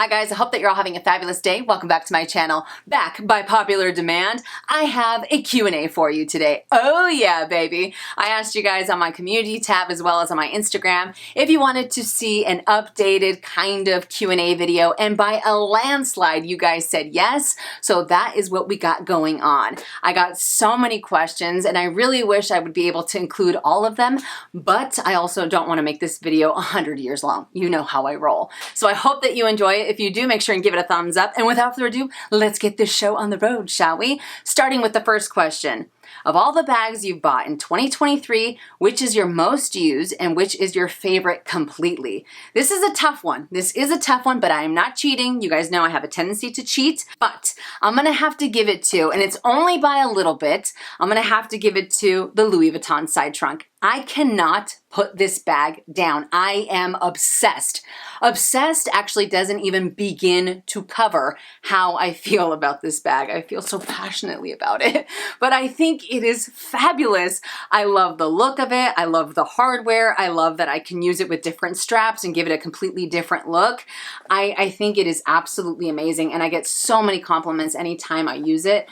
Hi guys, I hope that you're all having a fabulous day. Welcome back to my channel. Back by popular demand, I have a Q&A for you today. Oh yeah, baby. I asked you guys on my community tab as well as on my Instagram if you wanted to see an updated kind of Q&A video, and by a landslide you guys said yes, so that is what we got going on. I got so many questions and I really wish I would be able to include all of them, but I also don't want to make this video 100 years long. You know how I roll. So I hope that you enjoy it. If you do, make sure and give it a thumbs up. And without further ado, let's get this show on the road, shall we? Starting with the first question. Of all the bags you've bought in 2023, which is your most used and which is your favorite completely? This is a tough one. This is a tough one, but I am not cheating. You guys know I have a tendency to cheat, but I'm gonna have to give it to, and it's only by a little bit, I'm gonna have to give it to the Louis Vuitton side trunk. I cannot put this bag down. I am obsessed. Obsessed actually doesn't even begin to cover how I feel about this bag. I feel so passionately about it, but I think it is fabulous. I love the look of it. I love the hardware. I love that I can use it with different straps and give it a completely different look. I think it is absolutely amazing, and I get so many compliments anytime I use it.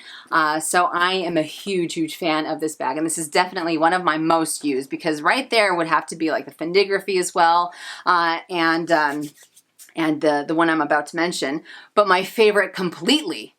So I am a huge, huge fan of this bag, and this is definitely one of my most used, because right there would have to be like the Fendigraphy as well, and the one I'm about to mention. But my favorite completely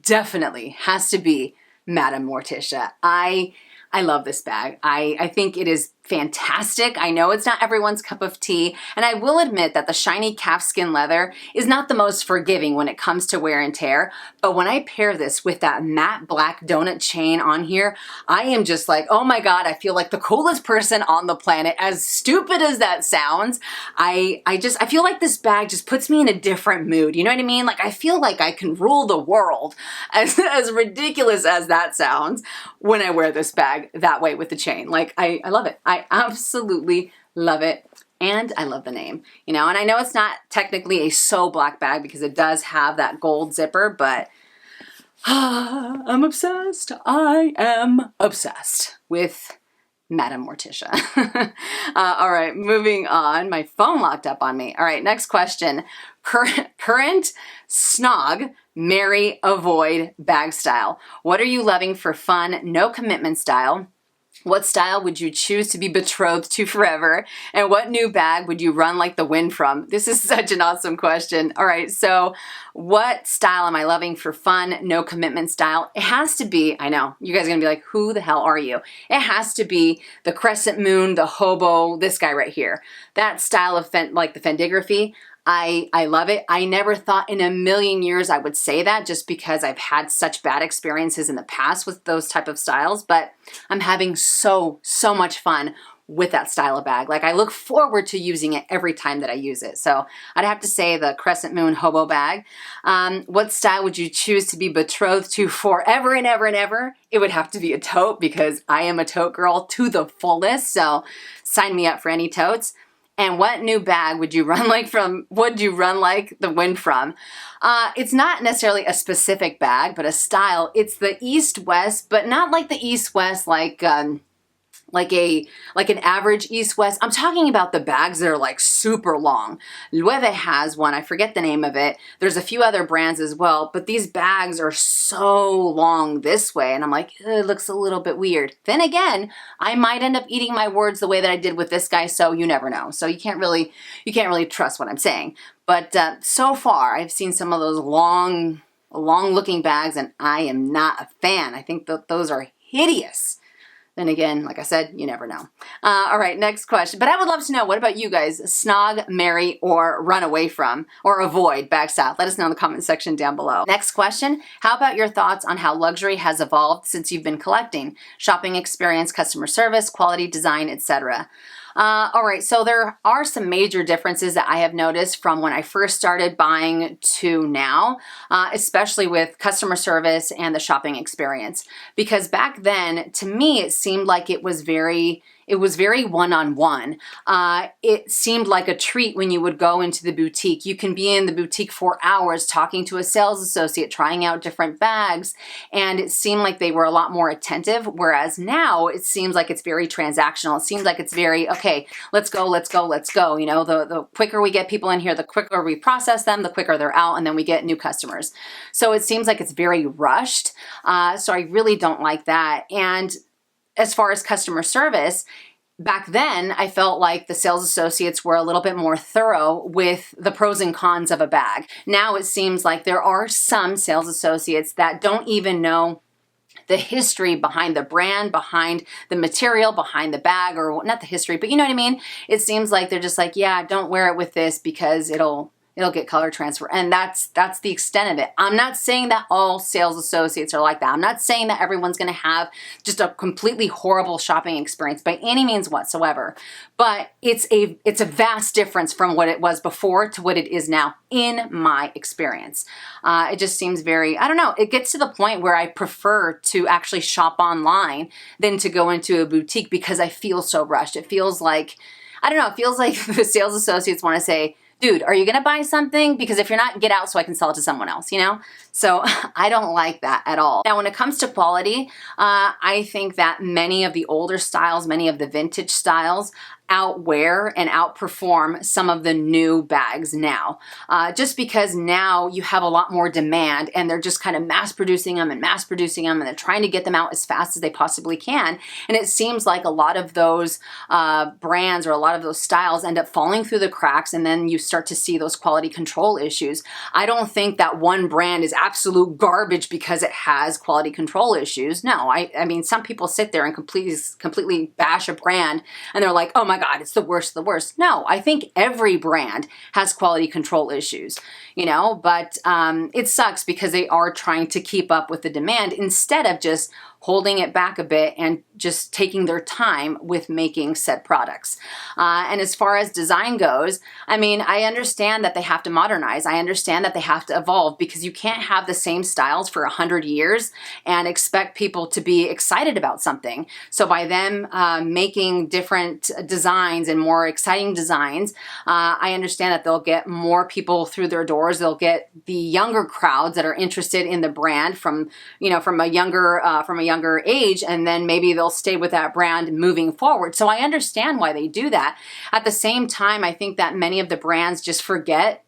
definitely has to be Madame Morticia. I love this bag. I think it is fantastic. I know it's not everyone's cup of tea, and I will admit that the shiny calfskin leather is not the most forgiving when it comes to wear and tear, but when I pair this with that matte black donut chain on here, I am just like, oh my god, I feel like the coolest person on the planet. As stupid as that sounds, I feel like this bag just puts me in a different mood. You know what I mean? Like, I feel like I can rule the world, as ridiculous as that sounds, when I wear this bag that way with the chain. Like, I love it. I absolutely love it, and I love the name, you know. And I know it's not technically a so black bag because it does have that gold zipper, but I'm obsessed. I am obsessed with Madame Morticia. All right, moving on. My phone locked up on me. All right, next question. Current Snog, marry, avoid bag style. What are you loving for fun, no commitment style? What style would you choose to be betrothed to forever? And what new bag would you run like the wind from? This is such an awesome question. All right, so what style am I loving for fun, no commitment style? It has to be, I know, you guys are gonna be like, who the hell are you? It has to be the crescent moon, the hobo, this guy right here. That style of, like the Fendigraphy. I love it. I never thought in a million years I would say that, just because I've had such bad experiences in the past with those type of styles, but I'm having so much fun with that style of bag. Like, I look forward to using it every time that I use it. So I'd have to say the Crescent Moon Hobo bag. What style would you choose to be betrothed to forever and ever and ever? It would have to be a tote, because I am a tote girl to the fullest. So sign me up for any totes. And what new bag would you run like the wind from? It's not necessarily a specific bag, but a style. It's the East-West, but not like the East-West like an average East-West. I'm talking about the bags that are like super long. Loewe has one, I forget the name of it. There's a few other brands as well, but these bags are so long this way, and I'm like, it looks a little bit weird. Then again, I might end up eating my words the way that I did with this guy, so you never know. So you can't really trust what I'm saying. But so far, I've seen some of those long looking bags, and I am not a fan. I think that those are hideous. Then again, like I said, you never know. All right, next question. But I would love to know, what about you guys? Snog, marry, or run away from, or avoid bag style? Let us know in the comment section down below. Next question. How about your thoughts on how luxury has evolved since you've been collecting? Shopping experience, customer service, quality, design, etc. All right, so there are some major differences that I have noticed from when I first started buying to now, especially with customer service and the shopping experience. Because back then, to me, it seemed like it was very it was very one-on-one. It seemed like a treat when you would go into the boutique. You can be in the boutique for hours talking to a sales associate, trying out different bags, and it seemed like they were a lot more attentive, whereas now it seems like it's very transactional. It seems like it's very, okay, let's go, let's go, let's go. You know, the quicker we get people in here, the quicker we process them, the quicker they're out, and then we get new customers. So it seems like it's very rushed. So I really don't like that. And as far as customer service, back then, I felt like the sales associates were a little bit more thorough with the pros and cons of a bag. Now it seems like there are some sales associates that don't even know the history behind the brand, behind the material, behind the bag, or not the history, but you know what I mean? It seems like they're just like, yeah, don't wear it with this because it'll get color transfer. And that's the extent of it. I'm not saying that all sales associates are like that. I'm not saying that everyone's going to have just a completely horrible shopping experience by any means whatsoever. But it's a vast difference from what it was before to what it is now, in my experience. It just seems very, I don't know, it gets to the point where I prefer to actually shop online than to go into a boutique because I feel so rushed. It feels like, I don't know, it feels like the sales associates want to say, dude, are you going to buy something? Because if you're not, get out so I can sell it to someone else, you know? So I don't like that at all. Now, when it comes to quality, I think that many of the older styles, many of the vintage styles outwear and outperform some of the new bags now. Just because now you have a lot more demand and they're just kind of mass producing them and they're trying to get them out as fast as they possibly can. And it seems like a lot of those brands or a lot of those styles end up falling through the cracks, and then you start to see those quality control issues. I don't think that one brand is absolute garbage because it has quality control issues. No, I mean, some people sit there and completely bash a brand and they're like, oh my God, it's the worst of the worst. No, I think every brand has quality control issues, you know, but it sucks because they are trying to keep up with the demand instead of just holding it back a bit and just taking their time with making said products. And as far as design goes, I mean, I understand that they have to modernize. I understand that they have to evolve because you can't have the same styles for 100 years and expect people to be excited about something. So by them making different designs and more exciting designs, I understand that they'll get more people through their doors. They'll get the younger crowds that are interested in the brand from a younger age, and then maybe they'll stay with that brand moving forward. So I understand why they do that. At the same time, I think that many of the brands just forget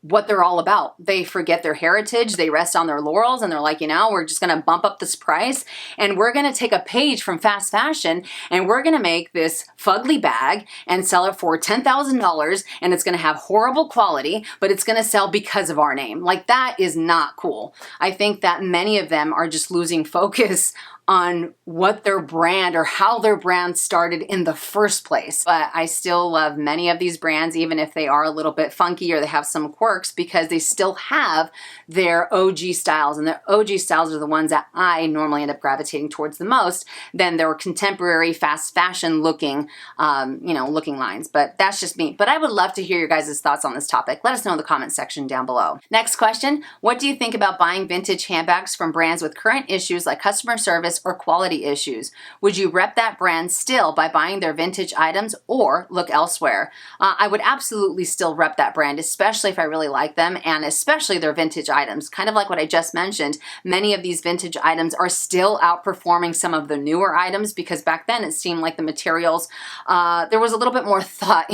what they're all about. They forget their heritage, they rest on their laurels, and they're like, you know, we're just gonna bump up this price and we're gonna take a page from fast fashion and we're gonna make this fugly bag and sell it for $10,000, and it's gonna have horrible quality, but it's gonna sell because of our name. Like, that is not cool. I think that many of them are just losing focus on what their brand or how their brand started in the first place. But I still love many of these brands, even if they are a little bit funky or they have some quirks, because they still have their OG styles. And their OG styles are the ones that I normally end up gravitating towards the most than their contemporary fast fashion looking, looking lines. But that's just me. But I would love to hear your guys' thoughts on this topic. Let us know in the comment section down below. Next question, what do you think about buying vintage handbags from brands with current issues like customer service or quality issues? Would you rep that brand still by buying their vintage items or look elsewhere? I would absolutely still rep that brand, especially if I really like them, and especially their vintage items. Kind of like what I just mentioned, many of these vintage items are still outperforming some of the newer items because back then it seemed like the materials, there was a little bit more thought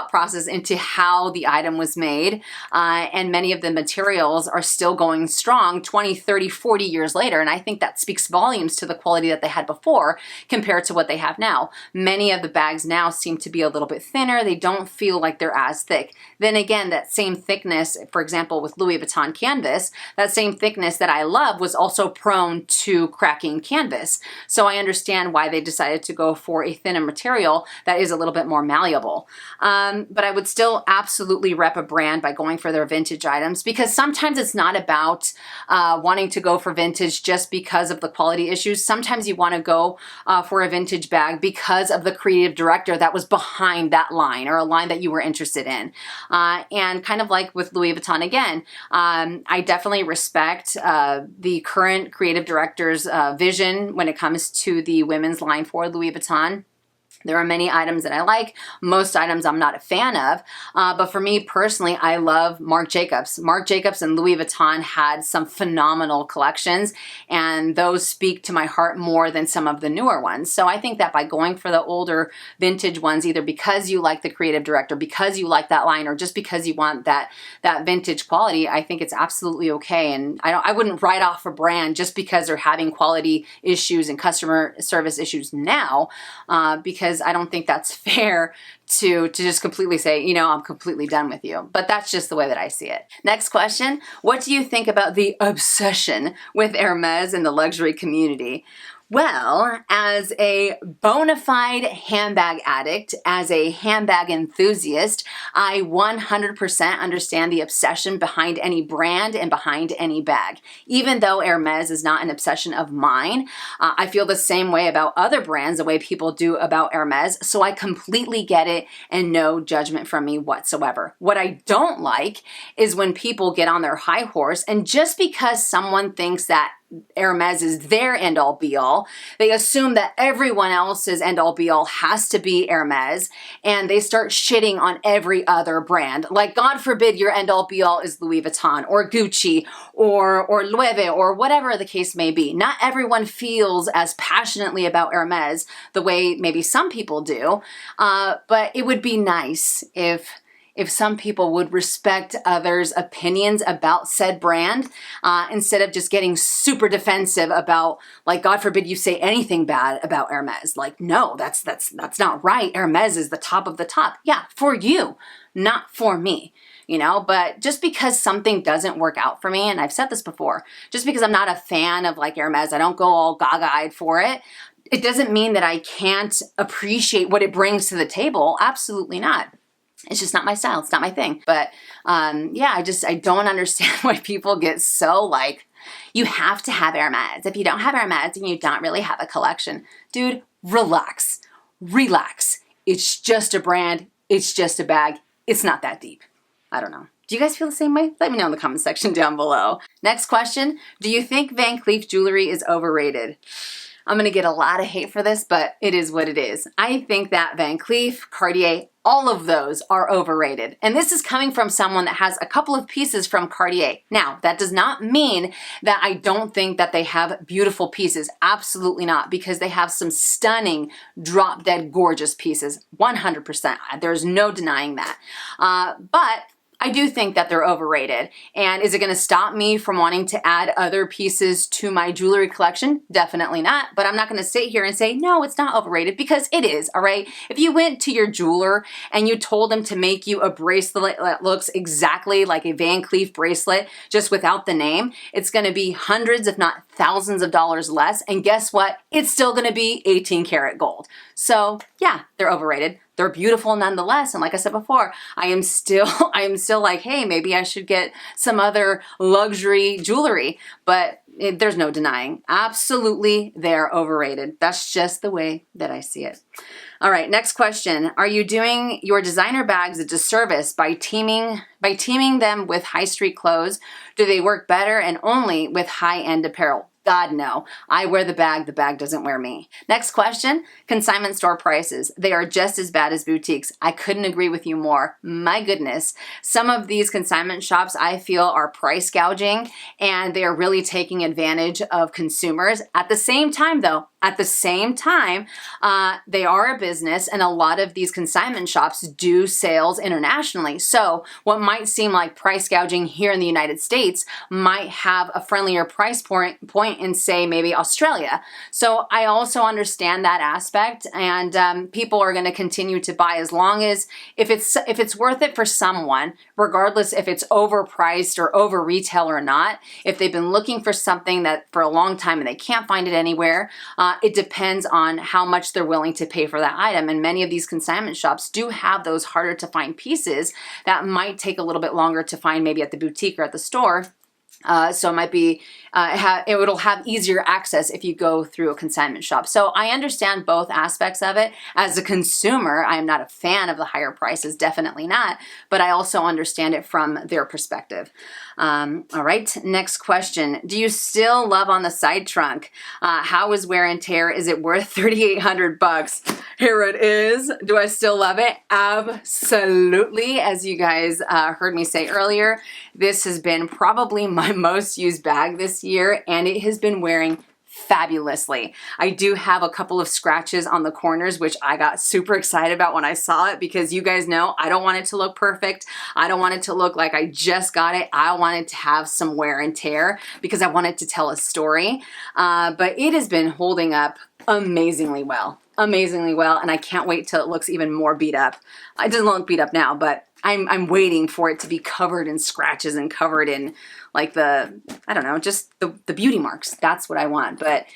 process into how the item was made, and many of the materials are still going strong 20, 30, 40 years later, and I think that speaks volumes to the quality that they had before compared to what they have now. Many of the bags now seem to be a little bit thinner. They don't feel like they're as thick. Then again, that same thickness, for example, with Louis Vuitton canvas, that same thickness that I love was also prone to cracking canvas. So I understand why they decided to go for a thinner material that is a little bit more malleable. But I would still absolutely rep a brand by going for their vintage items, because sometimes it's not about wanting to go for vintage just because because of the quality issues. Sometimes you want to go for a vintage bag because of the creative director that was behind that line, or a line that you were interested in. And kind of like with Louis Vuitton again, I definitely respect the current creative director's vision when it comes to the women's line for Louis Vuitton. There are many items that I like. Most items I'm not a fan of. But for me personally, I love Marc Jacobs. Marc Jacobs and Louis Vuitton had some phenomenal collections, and those speak to my heart more than some of the newer ones. So I think that by going for the older vintage ones, either because you like the creative director, because you like that line, or just because you want that vintage quality, I think it's absolutely okay. And I wouldn't write off a brand just because they're having quality issues and customer service issues now, because I don't think that's fair to just completely say, you know, I'm completely done with you. But that's just the way that I see it. Next question. What do you think about the obsession with Hermes in the luxury community? Well, as a bona fide handbag addict, as a handbag enthusiast, I 100% understand the obsession behind any brand and behind any bag. Even though Hermes is not an obsession of mine, I feel the same way about other brands, the way people do about Hermes, so I completely get it and no judgment from me whatsoever. What I don't like is when people get on their high horse, and just because someone thinks that Hermes is their end-all be-all, they assume that everyone else's end-all be-all has to be Hermes, and they start shitting on every other brand. Like, God forbid your end-all be-all is Louis Vuitton or Gucci or Loewe or whatever the case may be. Not everyone feels as passionately about Hermes the way maybe some people do, but it would be nice if some people would respect others' opinions about said brand, instead of just getting super defensive about, like, God forbid you say anything bad about Hermes. Like, no, that's not right. Hermes is the top of the top. Yeah, for you, not for me. You know, but just because something doesn't work out for me, and I've said this before, just because I'm not a fan of like Hermes, I don't go all gaga-eyed for it, it doesn't mean that I can't appreciate what it brings to the table. Absolutely not. It's just not my style. It's not my thing. But yeah, I don't understand why people get so like, you have to have Hermes. If you don't have Hermes, then you don't really have a collection. Dude, relax. Relax. It's just a brand. It's just a bag. It's not that deep. I don't know. Do you guys feel the same way? Let me know in the comment section down below. Next question. Do you think Van Cleef jewelry is overrated? I'm going to get a lot of hate for this, but it is what it is. I think that Van Cleef, Cartier, all of those are overrated. And this is coming from someone that has a couple of pieces from Cartier. Now, that does not mean that I don't think that they have beautiful pieces. Absolutely not, because they have some stunning, drop-dead gorgeous pieces. 100%. There's no denying that. But I do think that they're overrated. And is it going to stop me from wanting to add other pieces to my jewelry collection? Definitely not. But I'm not going to sit here and say, no, it's not overrated, because it is, all right? If you went to your jeweler and you told them to make you a bracelet that looks exactly like a Van Cleef bracelet, just without the name, it's going to be hundreds, if not thousands of dollars less. And guess what? It's still going to be 18 karat gold. So yeah, they're overrated. They're beautiful nonetheless. And like I said before, I am still like, hey, maybe I should get some other luxury jewelry, but there's no denying. Absolutely, they're overrated. That's just the way that I see it. All right, next question. Are you doing your designer bags a disservice by teaming them with high street clothes? Do they work better and only with high-end apparel? God, no. I wear the bag doesn't wear me. Next question, consignment store prices. They are just as bad as boutiques. I couldn't agree with you more. My goodness. Some of these consignment shops I feel are price gouging, and they are really taking advantage of consumers. At the same time though, they are a business, and a lot of these consignment shops do sales internationally. So what might seem like price gouging here in the United States might have a friendlier price point in, say, maybe Australia. So I also understand that aspect, and people are going to continue to buy as long as if it's worth it for someone, regardless if it's overpriced or over retail or not. If they've been looking for something that for a long time and they can't find it anywhere, it depends on how much they're willing to pay for that item. And many of these consignment shops do have those harder to find pieces that might take a little bit longer to find maybe at the boutique or at the store. So it might be, it'll have easier access if you go through a consignment shop. So I understand both aspects of it. As a consumer, I am not a fan of the higher prices, definitely not, but I also understand it from their perspective. All right, next question. Do you still love on the side trunk? How is wear and tear? Is it worth 3,800 bucks? Here it is. Do I still love it? Absolutely. As you guys heard me say earlier, this has been probably my most used bag this year, and it has been wearing fabulously. I do have a couple of scratches on the corners, which I got super excited about when I saw it, because you guys know I don't want it to look perfect. I don't want it to look like I just got it. I want it to have some wear and tear because I want it to tell a story. But it has been holding up amazingly well. Amazingly well, and I can't wait till it looks even more beat up. It doesn't look beat up now, but I'm waiting for it to be covered in scratches and covered in like I don't know, just the beauty marks. That's what I want. But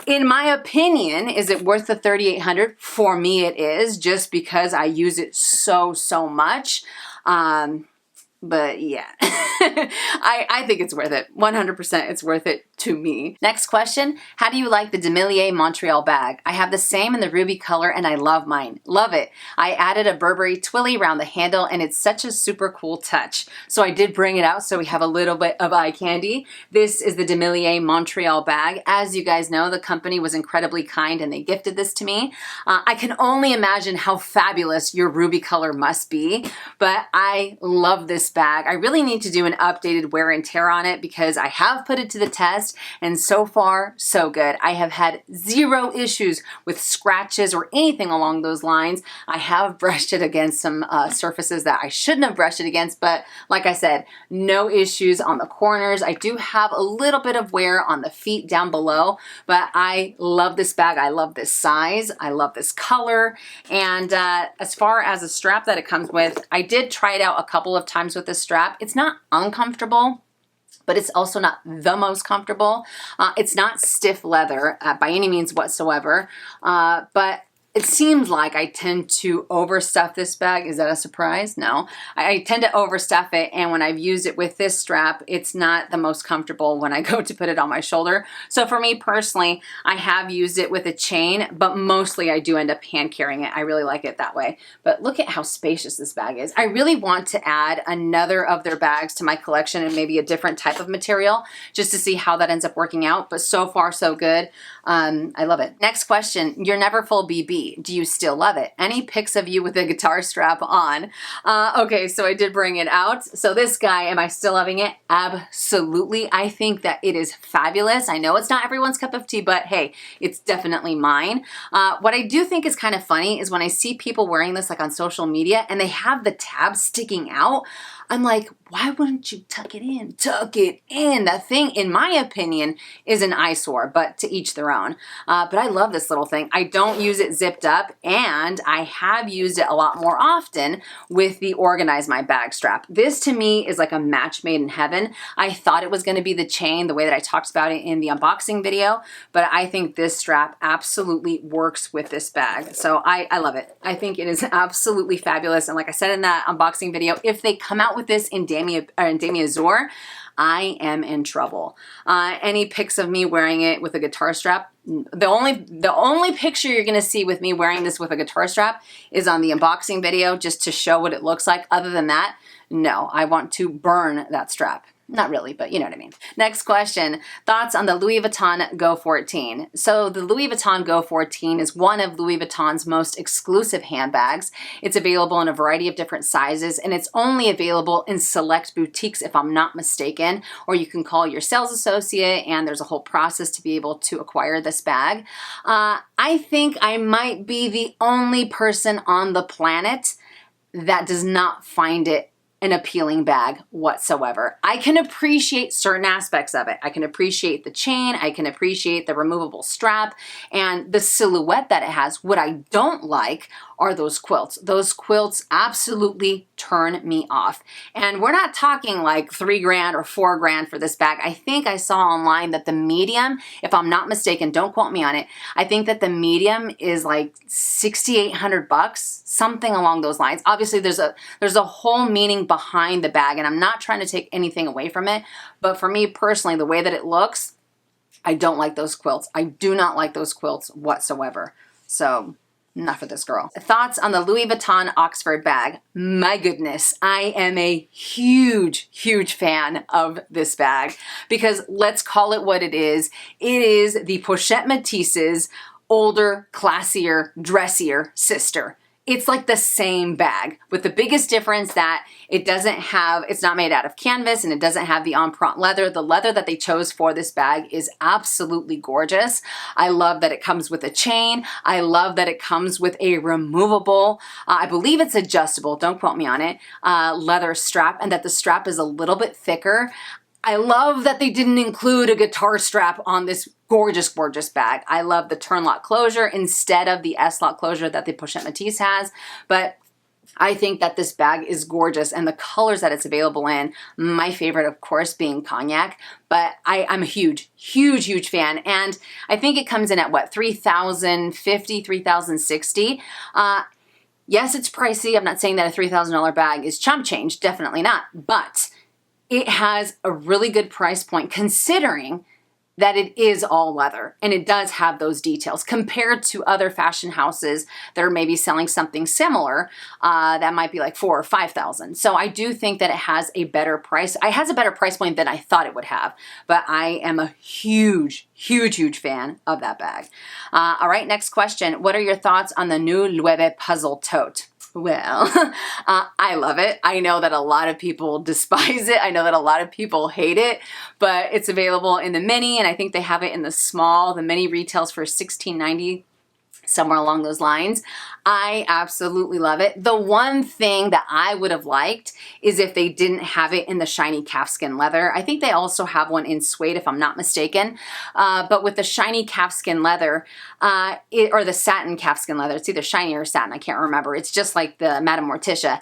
in my opinion, is it worth the 3,800? For me, it is, just because I use it so much. But yeah, I think it's worth it. 100% it's worth it to me. Next question, how do you like the Demilier Montreal bag? I have the same in the ruby color and I love mine. Love it. I added a Burberry twilly around the handle and it's such a super cool touch. So I did bring it out so we have a little bit of eye candy. This is the Demilier Montreal bag. As you guys know, the company was incredibly kind and they gifted this to me. I can only imagine how fabulous your ruby color must be, but I love this bag. I really need to do an updated wear and tear on it because I have put it to the test and so far so good. I have had zero issues with scratches or anything along those lines. I have brushed it against some surfaces that I shouldn't have brushed it against, but like I said, no issues on the corners. I do have a little bit of wear on the feet down below, but I love this bag. I love this size. I love this color. And as far as the strap that it comes with, I did try it out a couple of times with this strap. It's not uncomfortable, but it's also not the most comfortable. It's not stiff leather by any means whatsoever, but it seems like I tend to overstuff this bag. Is that a surprise? No. I tend to overstuff it, and when I've used it with this strap, it's not the most comfortable when I go to put it on my shoulder. So for me personally, I have used it with a chain, but mostly I do end up hand carrying it. I really like it that way. But look at how spacious this bag is. I really want to add another of their bags to my collection and maybe a different type of material just to see how that ends up working out. But so far, so good. I love it. Next question, your Neverfull BB. Do you still love it? Any pics of you with a guitar strap on? Okay, so I did bring it out. So this guy, am I still loving it? Absolutely. I think that it is fabulous. I know it's not everyone's cup of tea, but hey, it's definitely mine. What I do think is kind of funny is when I see people wearing this like on social media and they have the tab sticking out, I'm like, why wouldn't you tuck it in? Tuck it in. That thing, in my opinion, is an eyesore, but to each their own. But I love this little thing. I don't use it zipped up, and I have used it a lot more often with the Organize My Bag strap. This to me is like a match made in heaven. I thought it was going to be the chain, the way that I talked about it in the unboxing video, but I think this strap absolutely works with this bag. So I love it. I think it is absolutely fabulous. And like I said in that unboxing video, if they come out with this in Demi-Azur, I am in trouble. Any pics of me wearing it with a guitar strap? The only picture you're gonna see with me wearing this with a guitar strap is on the unboxing video, just to show what it looks like. Other than that, no, I want to burn that strap. Not really, but you know what I mean. Next question, thoughts on the Louis Vuitton Go-14. So the Louis Vuitton Go-14 is one of Louis Vuitton's most exclusive handbags. It's available in a variety of different sizes, and it's only available in select boutiques if I'm not mistaken, or you can call your sales associate and there's a whole process to be able to acquire this bag. I think I might be the only person on the planet that does not find it an appealing bag whatsoever. I can appreciate certain aspects of it. I can appreciate the chain, I can appreciate the removable strap and the silhouette that it has. What I don't like are those quilts. Those quilts absolutely turn me off. And we're not talking like $3 or $4 for this bag. I think I saw online that the medium, if I'm not mistaken, don't quote me on it, I think that the medium is like $6,800, something along those lines. Obviously there's a whole meaning behind the bag, and I'm not trying to take anything away from it, but for me personally, the way that it looks, I don't like those quilts. I do not like those quilts whatsoever. So not for this girl. Thoughts on the Louis Vuitton Oxford bag. My goodness, I am a huge, huge fan of this bag because let's call it what it is. It is the Pochette Métisse's older, classier, dressier sister. It's like the same bag with the biggest difference that it doesn't have, it's not made out of canvas and it doesn't have the empreinte leather. The leather that they chose for this bag is absolutely gorgeous. I love that it comes with a chain. I love that it comes with a removable, I believe it's adjustable, don't quote me on it, leather strap, and that the strap is a little bit thicker. I love that they didn't include a guitar strap on this gorgeous, gorgeous bag. I love the turn lock closure instead of the S-lock closure that the Pochette Métisse has, but I think that this bag is gorgeous, and the colors that it's available in, my favorite of course being cognac, but I'm a huge, huge, huge fan, and I think it comes in at what, $3,050, $3,060. Yes, it's pricey. I'm not saying that a $3,000 bag is chump change, definitely not, but it has a really good price point considering that it is all leather and it does have those details compared to other fashion houses that are maybe selling something similar that might be like $4,000 or $5,000. So I do think that it has a better price. It has a better price point than I thought it would have, but I am a huge, huge, huge fan of that bag. All right, next question. What are your thoughts on the new Loewe puzzle tote? Well, I love it. I know that a lot of people despise it. I know that a lot of people hate it, but it's available in the mini, and I think they have it in the small. The mini retails for $16.90, somewhere along those lines. I absolutely love it. The one thing that I would have liked is if they didn't have it in the shiny calfskin leather. I think they also have one in suede if I'm not mistaken, but with the shiny calfskin leather, or the satin calfskin leather, it's either shiny or satin, I can't remember. It's just like the Madame Morticia.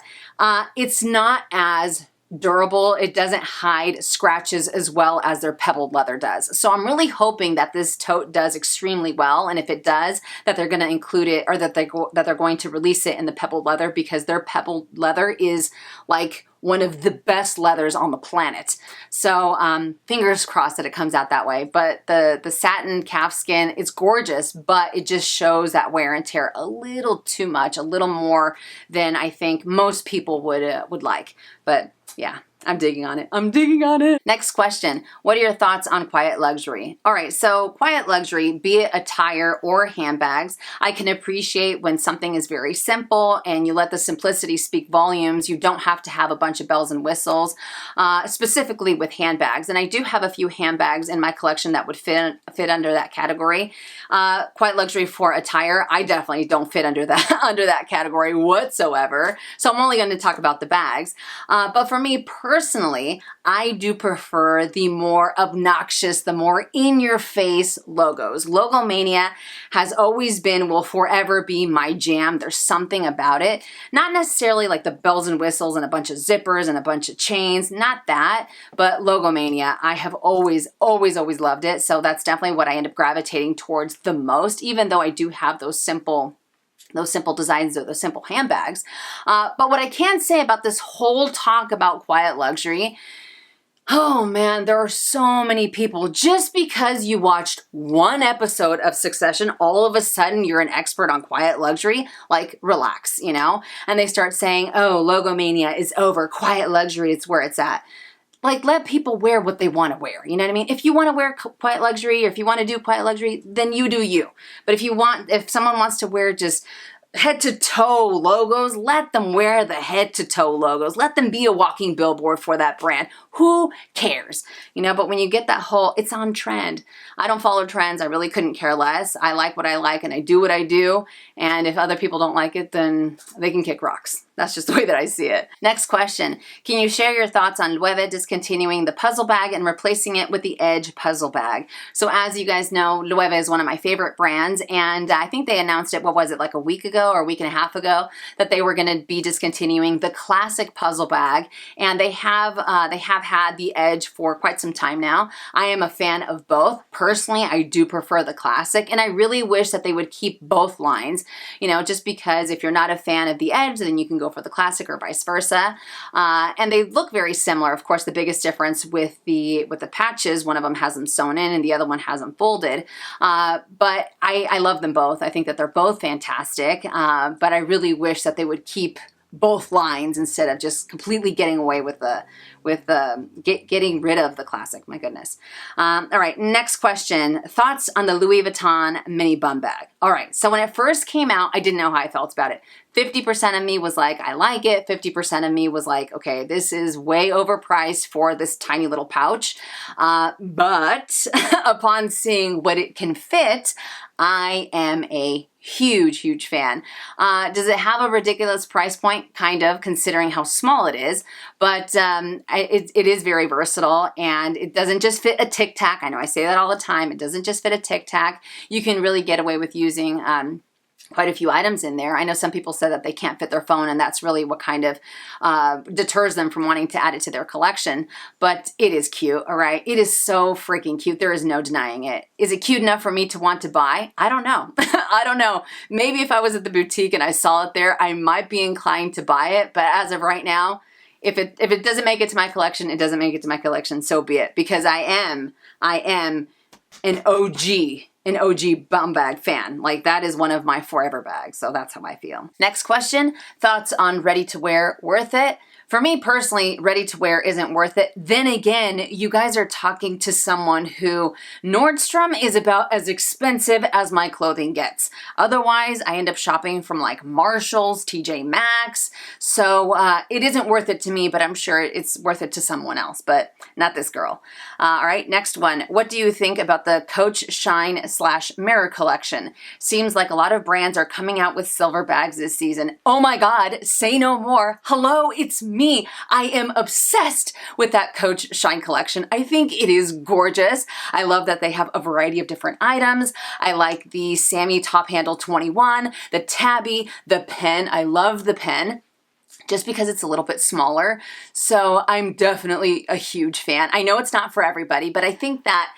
It's not as durable. It doesn't hide scratches as well as their pebbled leather does. So I'm really hoping that this tote does extremely well, and if it does, that they're going to include it, or that they're going to release it in the pebbled leather, because their pebbled leather is like one of the best leathers on the planet. So fingers crossed that it comes out that way. But the satin calfskin, it's gorgeous, but it just shows that wear and tear a little too much, a little more than I think most people would like. But yeah, I'm digging on it. I'm digging on it. Next question. What are your thoughts on quiet luxury? All right, so quiet luxury, be it attire or handbags, I can appreciate when something is very simple and you let the simplicity speak volumes. You don't have to have a bunch of bells and whistles, specifically with handbags. And I do have a few handbags in my collection that would fit under that category. Quiet luxury for attire, I definitely don't fit under that category whatsoever. So I'm only going to talk about the bags. But for me personally, I do prefer the more obnoxious, the more in-your-face logos. Logomania has always been, will forever be my jam. There's something about it. Not necessarily like the bells and whistles and a bunch of zippers and a bunch of chains, not that, but logomania. I have always, always, always loved it. So that's definitely what I end up gravitating towards the most, even though I do have those simple designs or those simple handbags. But what I can say about this whole talk about quiet luxury, oh man, there are so many people, just because you watched one episode of Succession, all of a sudden you're an expert on quiet luxury. Like, relax, you know? And they start saying, oh, logomania is over, quiet luxury is where it's at. Like, let people wear what they want to wear. You know what I mean? If you want to wear quiet luxury, or if you want to do quiet luxury, then you do you. But if someone wants to wear just head to toe logos, let them wear the head to toe logos. Let them be a walking billboard for that brand. Who cares? You know, but when you get that whole, it's on trend. I don't follow trends. I really couldn't care less. I like what I like and I do what I do. And if other people don't like it, then they can kick rocks. That's just the way that I see it. Next question. Can you share your thoughts on Loewe discontinuing the puzzle bag and replacing it with the Edge puzzle bag? So as you guys know, Loewe is one of my favorite brands, and I think they announced it, what was it, like a week ago or a week and a half ago, that they were going to be discontinuing the classic puzzle bag, and they have had the Edge for quite some time now. I am a fan of both. Personally, I do prefer the classic, and I really wish that they would keep both lines, you know, just because if you're not a fan of the Edge, then you can go for the classic or vice versa. And they look very similar. Of course, the biggest difference with the patches, one of them has them sewn in and the other one has them folded. But I love them both. I think that they're both fantastic. But I really wish that they would keep both lines instead of just completely getting away with getting rid of the classic. My goodness. All right, next question. Thoughts on the Louis Vuitton mini bum bag? All right, so when it first came out, I didn't know how I felt about it. 50% of me was like, I like it. 50% of me was like, okay, this is way overpriced for this tiny little pouch. But upon seeing what it can fit, I am a huge fan. Does it have a ridiculous price point? Kind of, considering how small it is, but it is very versatile, and it doesn't just fit a Tic Tac. I know I say that all the time. It doesn't just fit a Tic Tac. You can really get away with using quite a few items in there. I know some people said that they can't fit their phone, and that's really what kind of deters them from wanting to add it to their collection. But it is cute, all right? It is so freaking cute. There is no denying it. Is it cute enough for me to want to buy? I don't know. I don't know. Maybe if I was at the boutique and I saw it there, I might be inclined to buy it. But as of right now, if it doesn't make it to my collection, it doesn't make it to my collection. So be it. Because I am an OG bum bag fan. Like, that is one of my forever bags. So that's how I feel. Next question, thoughts on ready to wear, worth it? For me personally, ready to wear isn't worth it. Then again, you guys are talking to someone who Nordstrom is about as expensive as my clothing gets. Otherwise, I end up shopping from like Marshalls, TJ Maxx. So it isn't worth it to me, but I'm sure it's worth it to someone else, but not this girl. All right, next one. What do you think about the Coach Shine / Mirror collection? Seems like a lot of brands are coming out with silver bags this season. Oh my God, say no more. Hello, it's me. I am obsessed with that Coach Shine collection. I think it is gorgeous. I love that they have a variety of different items. I like the Sammy Top Handle 21, the tabby, the pen. I love the pen, just because it's a little bit smaller. So I'm definitely a huge fan. I know it's not for everybody, but I think that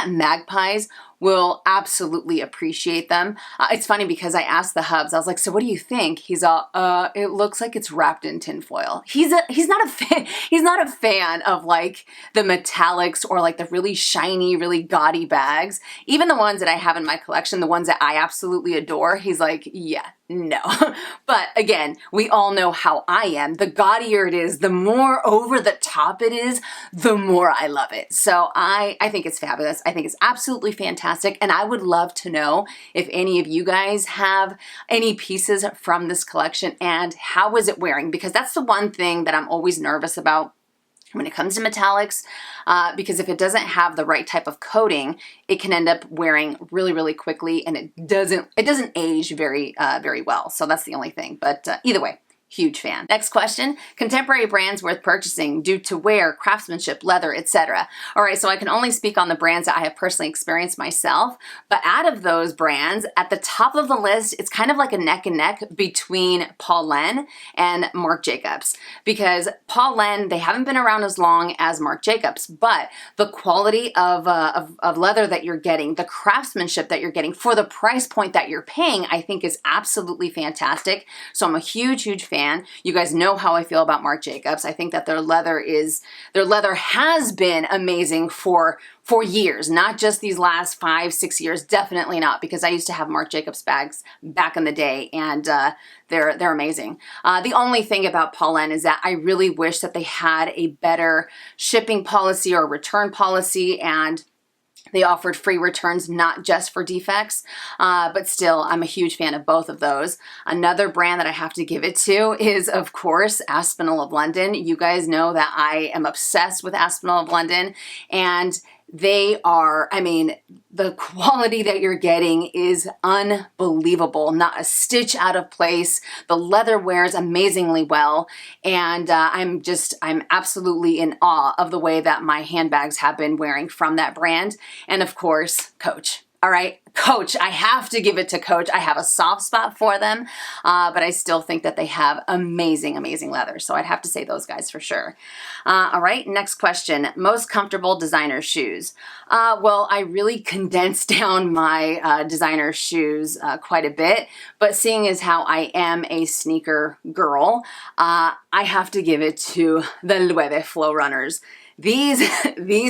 magpies will absolutely appreciate them. It's funny because I asked the hubs, I was like, so what do you think? He's all, it looks like it's wrapped in tinfoil. He's not a fan of like the metallics or like the really shiny, really gaudy bags. Even the ones that I have in my collection, the ones that I absolutely adore, he's like, yeah, no. But again, we all know how I am. The gaudier it is, the more over the top it is, the more I love it. So I think it's fabulous. I think it's absolutely fantastic. And I would love to know if any of you guys have any pieces from this collection and how is it wearing? Because that's the one thing that I'm always nervous about when it comes to metallics, because if it doesn't have the right type of coating, it can end up wearing really quickly, and it doesn't age very well. So that's the only thing. But either way, huge fan. Next question, contemporary brands worth purchasing due to wear, craftsmanship, leather, etc. All right, so I can only speak on the brands that I have personally experienced myself, but out of those brands, at the top of the list, it's kind of like a neck and neck between Paul Len and Marc Jacobs, because Paul Len, they haven't been around as long as Marc Jacobs, but the quality of leather that you're getting, the craftsmanship that you're getting for the price point that you're paying, I think is absolutely fantastic. So I'm a huge fan. You guys know how I feel about Marc Jacobs. I think that their leather has been amazing for years, not just these last 5-6 years, definitely not, because I used to have Marc Jacobs bags back in the day, and they're amazing. The only thing about Paul Len is that I really wish that they had a better shipping policy or return policy, and they offered free returns, not just for defects, but still, I'm a huge fan of both of those. Another brand that I have to give it to is, of course, Aspinall of London. You guys know that I am obsessed with Aspinall of London, and They are, I mean, the quality that you're getting is unbelievable. Not a stitch out of place. The leather wears amazingly well. And I'm absolutely in awe of the way that my handbags have been wearing from that brand. And of course, Coach. All right, Coach, I have to give it to Coach. I have a soft spot for them, but I still think that they have amazing, amazing leather. So I'd have to say those guys for sure. All right, next question. Most comfortable designer shoes. Well, I really condensed down my designer shoes quite a bit, but seeing as how I am a sneaker girl, I have to give it to the Loewe Flow Runners. These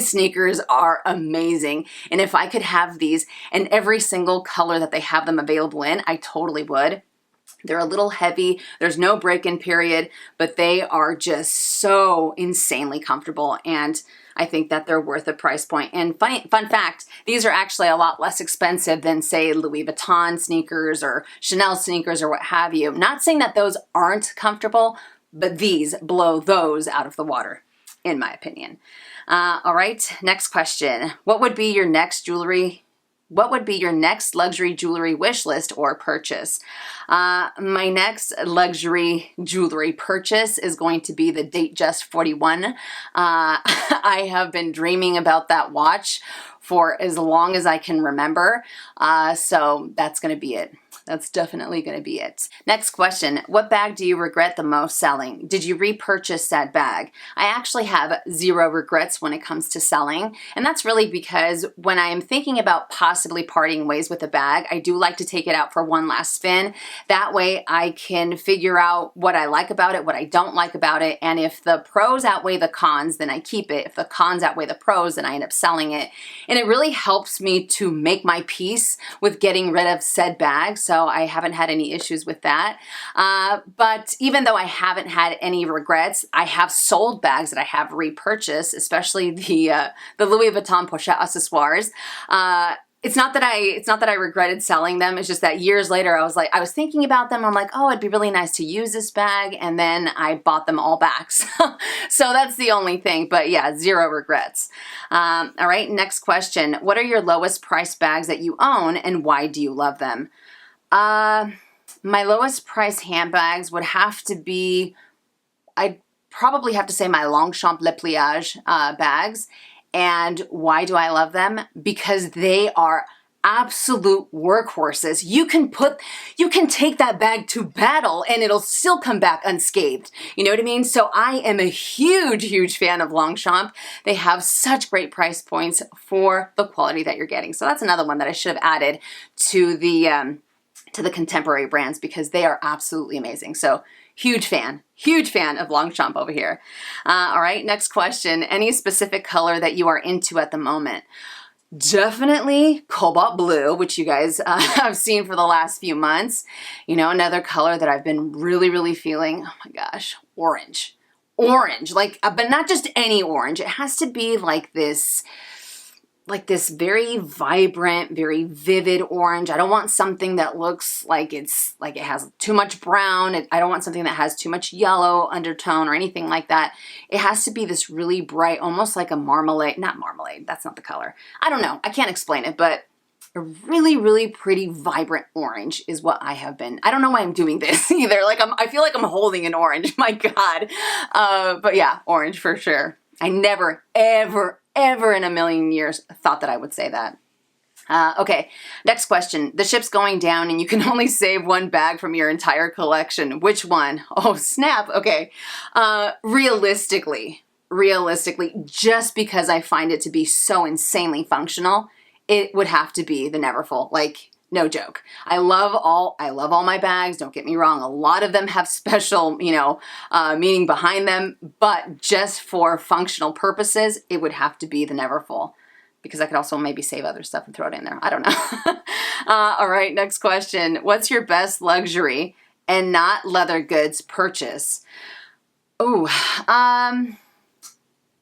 sneakers are amazing. And if I could have these in every single color that they have them available in, I totally would. They're a little heavy. There's no break-in period, but they are just so insanely comfortable. And I think that they're worth the price point. And fun fact, these are actually a lot less expensive than, say, Louis Vuitton sneakers or Chanel sneakers or what have you. Not saying that those aren't comfortable, but these blow those out of the water, in my opinion. All right, next question. What would be your next luxury jewelry wish list or purchase? My next luxury jewelry purchase is going to be the Datejust 41. I have been dreaming about that watch for as long as I can remember. So that's going to be it. That's definitely going to be it. Next question. What bag do you regret the most selling? Did you repurchase that bag? I actually have zero regrets when it comes to selling. And that's really because when I am thinking about possibly parting ways with a bag, I do like to take it out for one last spin. That way I can figure out what I like about it, what I don't like about it. And if the pros outweigh the cons, then I keep it. If the cons outweigh the pros, then I end up selling it. And it really helps me to make my peace with getting rid of said bag. So I haven't had any issues with that. But even though I haven't had any regrets, I have sold bags that I have repurchased, especially the Louis Vuitton Pochette accessoires. It's not that I regretted selling them. It's just that years later, I was thinking about them. I'm like, oh, it'd be really nice to use this bag. And then I bought them all back. So that's the only thing. But yeah, zero regrets. All right, next question. What are your lowest price bags that you own and why do you love them? My lowest price handbags would have to be, I'd probably have to say my Longchamp Le Pliage bags. And why do I love them? Because they are absolute workhorses. You can take that bag to battle and it'll still come back unscathed. You know what I mean? So I am a huge, huge fan of Longchamp. They have such great price points for the quality that you're getting. So that's another one that I should have added to the contemporary brands because they are absolutely amazing. So huge fan of Longchamp over here. All right, next question. Any specific color that you are into at the moment? Definitely cobalt blue, which you guys have seen for the last few months. You know, another color that I've been really, really feeling, oh my gosh, orange. Orange, like, but not just any orange. It has to be like this very vibrant, very vivid orange. I don't want something that looks like it has too much brown. I don't want something that has too much yellow undertone or anything like that. It has to be this really bright, almost like a marmalade, not marmalade, that's not the color. I don't know, I can't explain it, but a really, really pretty vibrant orange is what I have been. I don't know why I'm doing this either. I feel like I'm holding an orange, my God. But yeah, orange for sure. I never, ever in a million years thought that I would say that. Okay, next question. The ship's going down and you can only save one bag from your entire collection. Which one? Oh, snap. Okay. Realistically, just because I find it to be so insanely functional, it would have to be the Neverfull. Like, no joke. I love all my bags. Don't get me wrong. A lot of them have special, meaning behind them, but just for functional purposes, it would have to be the Neverfull because I could also maybe save other stuff and throw it in there. I don't know. All right, next question. What's your best luxury and not leather goods purchase? Oh,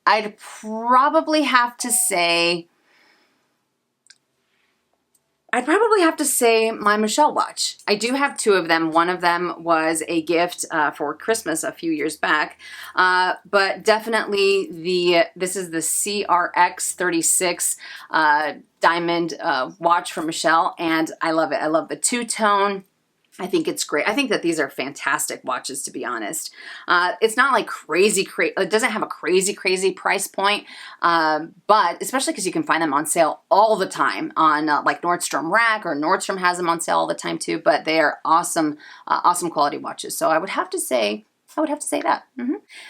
I'd probably have to say, I'd probably have to say my Michelle watch. I do have two of them. One of them was a gift for Christmas a few years back, but definitely this is the CRX 36 diamond watch from Michelle, and I love it. I love the two-tone. I think it's great. I think that these are fantastic watches, to be honest. It's not like crazy, it doesn't have a crazy price point, but especially because you can find them on sale all the time on like Nordstrom Rack, or Nordstrom has them on sale all the time too, but they are awesome, awesome quality watches. So I would have to say that.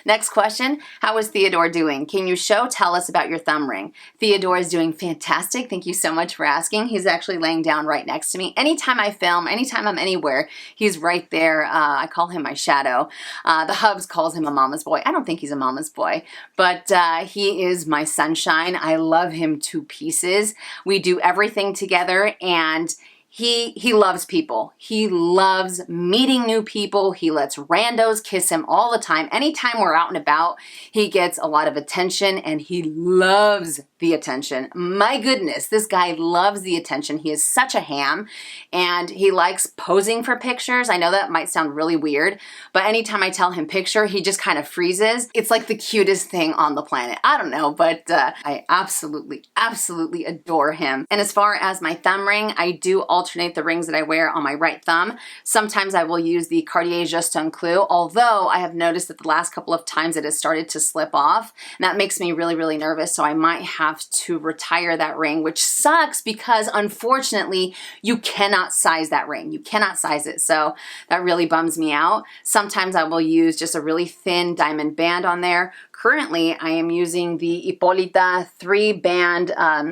Next question, how is Theodore doing? Can you tell us about your thumb ring? Theodore is doing fantastic. Thank you so much for asking. He's actually laying down right next to me. Anytime I film, anytime I'm anywhere, he's right there. I call him my shadow. The Hubs calls him a mama's boy. I don't think he's a mama's boy, but he is my sunshine. I love him to pieces. We do everything together, and he loves people. He loves meeting new people. He lets randos kiss him all the time. Anytime we're out and about, he gets a lot of attention, and he loves the attention. My goodness, this guy loves the attention. He is such a ham, and he likes posing for pictures. I know that might sound really weird, but anytime I tell him picture, he just kind of freezes. It's like the cutest thing on the planet. I don't know, but I absolutely adore him. And as far as my thumb ring, I do alternate the rings that I wear on my right thumb. Sometimes I will use the Cartier Juste un Clou, although I have noticed that the last couple of times it has started to slip off, and that makes me really nervous, so I might have to retire that ring, which sucks because unfortunately you cannot size that ring. You cannot size it, so that really bums me out. Sometimes I will use just a really thin diamond band on there. Currently, I am using the Hippolyta 3-band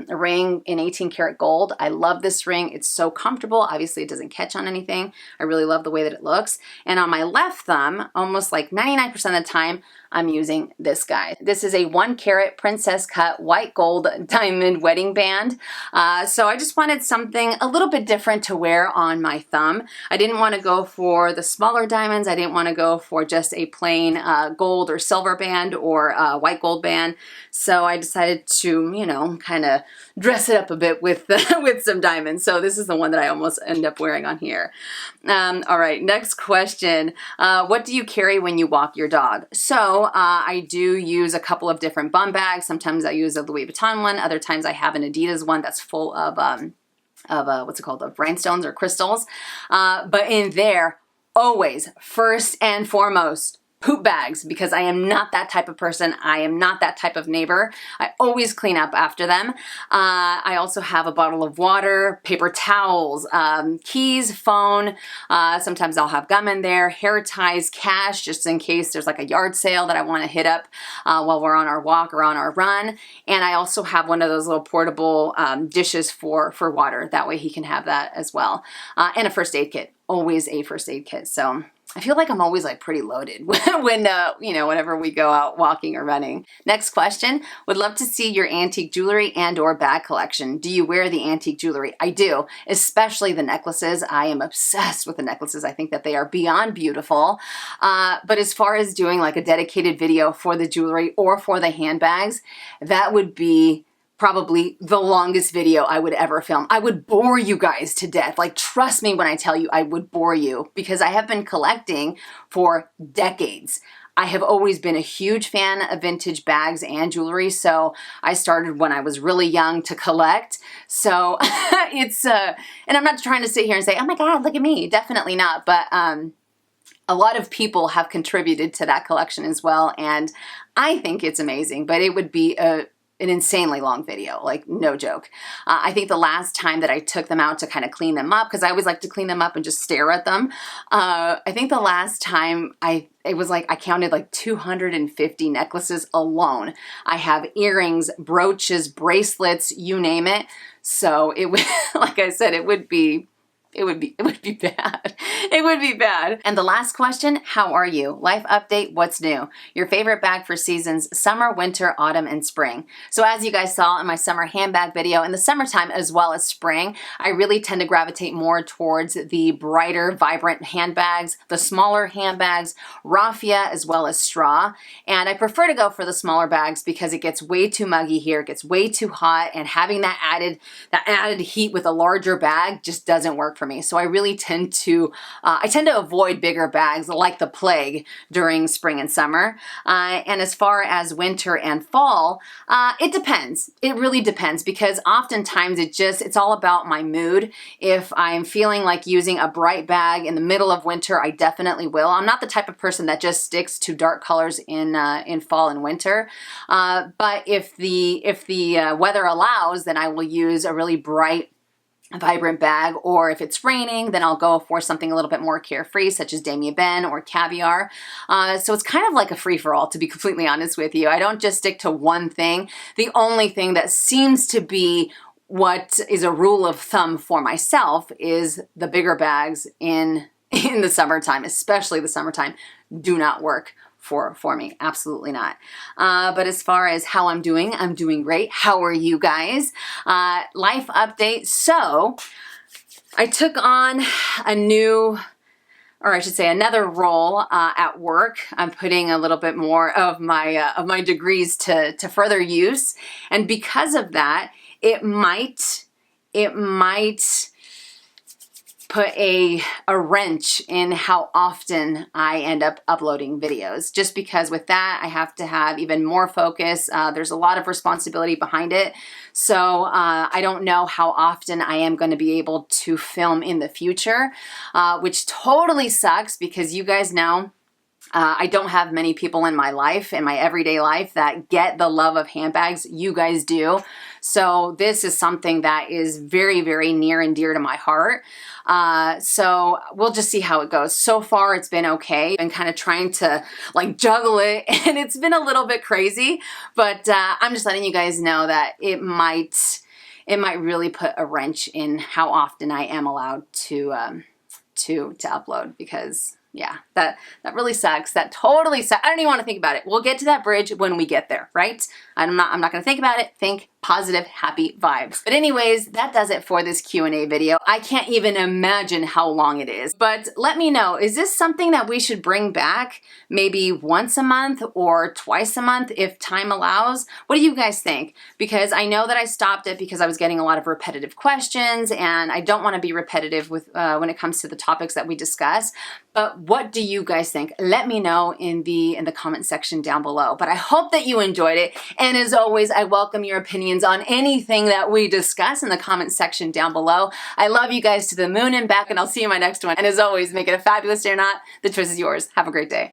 ring in 18 karat gold. I love this ring. It's so comfortable. Obviously, it doesn't catch on anything. I really love the way that it looks. And on my left thumb, almost like 99% of the time, I'm using this guy. This is a 1 karat princess cut white gold diamond wedding band. So I just wanted something a little bit different to wear on my thumb. I didn't want to go for the smaller diamonds. I didn't want to go for just a plain gold or silver band or white gold band. So I decided to, you know, kind of dress it up a bit with with some diamonds. So this is the one that I almost end up wearing on here. All right, next question. What do you carry when you walk your dog? So I do use a couple of different bum bags. Sometimes I use a Louis Vuitton one. Other times I have an Adidas one that's full of what's it called? Of rhinestones or crystals. But in there, always, first and foremost, poop bags, because I am not that type of person. I am not that type of neighbor. I always clean up after them. I also have a bottle of water, paper towels, keys, phone. Sometimes I'll have gum in there, hair ties, cash, just in case there's like a yard sale that I want to hit up while we're on our walk or on our run. And I also have one of those little portable dishes for water. That way he can have that as well. And a first aid kit. Always a first aid kit. So I feel like I'm always like pretty loaded when, you know, whenever we go out walking or running. Next question, would love to see your antique jewelry and or bag collection. Do you wear the antique jewelry? I do, especially the necklaces. I am obsessed with the necklaces. I think that they are beyond beautiful. But as far as doing like a dedicated video for the jewelry or for the handbags, that would be probably the longest video I would ever film. I would bore you guys to death. Like, trust me when I tell you I would bore you, because I have been collecting for decades. I have always been a huge fan of vintage bags and jewelry, so I started when I was really young to collect. So it's, and I'm not trying to sit here and say, oh my God, look at me. Definitely not, but a lot of people have contributed to that collection as well, and I think it's amazing, but it would be an insanely long video, like no joke. I think the last time that I took them out to kind of clean them up, because I always like to clean them up and just stare at them. I think the last time it was like I counted like 250 necklaces alone. I have earrings, brooches, bracelets, you name it. So it would, like I said, it would be it would be bad. It would be bad. And the last question, how are you? Life update, what's new? Your favorite bag for seasons, summer, winter, autumn, and spring. So as you guys saw in my summer handbag video, in the summertime as well as spring, I really tend to gravitate more towards the brighter, vibrant handbags, the smaller handbags, raffia, as well as straw. And I prefer to go for the smaller bags because it gets way too muggy here, it gets way too hot, and having that added heat with a larger bag just doesn't work for me. So I really tend to avoid bigger bags like the plague during spring and summer. And as far as winter and fall, it depends. It really depends because oftentimes it's all about my mood. If I'm feeling like using a bright bag in the middle of winter, I definitely will. I'm not the type of person that just sticks to dark colors in fall and winter. But if the weather allows, then I will use a really bright, vibrant bag, or if it's raining, then I'll go for something a little bit more carefree, such as Damier Ben or Caviar. So it's kind of like a free-for-all, to be completely honest with you. I don't just stick to one thing. The only thing that seems to be what is a rule of thumb for myself is the bigger bags in the summertime, especially the summertime, do not work for me. Absolutely not. But as far as how I'm doing great. How are you guys? Life update. So I took on another role at work. I'm putting a little bit more of my degrees to further use. And because of that, it might put a wrench in how often I end up uploading videos. Just because with that, I have to have even more focus. There's a lot of responsibility behind it. So I don't know how often I am going to be able to film in the future, which totally sucks because you guys know I don't have many people in my life, in my everyday life, that get the love of handbags. You guys do. So this is something that is very, very near and dear to my heart. So we'll just see how it goes. So far, it's been okay. I've been kind of trying to like juggle it, and it's been a little bit crazy, but I'm just letting you guys know that it might really put a wrench in how often I am allowed to upload, because yeah, that really sucks. That totally sucks. I don't even want to think about it. We'll get to that bridge when we get there, right? I'm not going to think about it. Think positive, happy vibes. But anyways, that does it for this Q&A video. I can't even imagine how long it is. But let me know, is this something that we should bring back maybe once a month or twice a month if time allows? What do you guys think? Because I know that I stopped it because I was getting a lot of repetitive questions, and I don't want to be repetitive with when it comes to the topics that we discuss. But what do you guys think? Let me know in the comment section down below. But I hope that you enjoyed it. And as always, I welcome your opinions on anything that we discuss in the comment section down below. I love you guys to the moon and back, and I'll see you in my next one. And as always, make it a fabulous day or not. The choice is yours. Have a great day.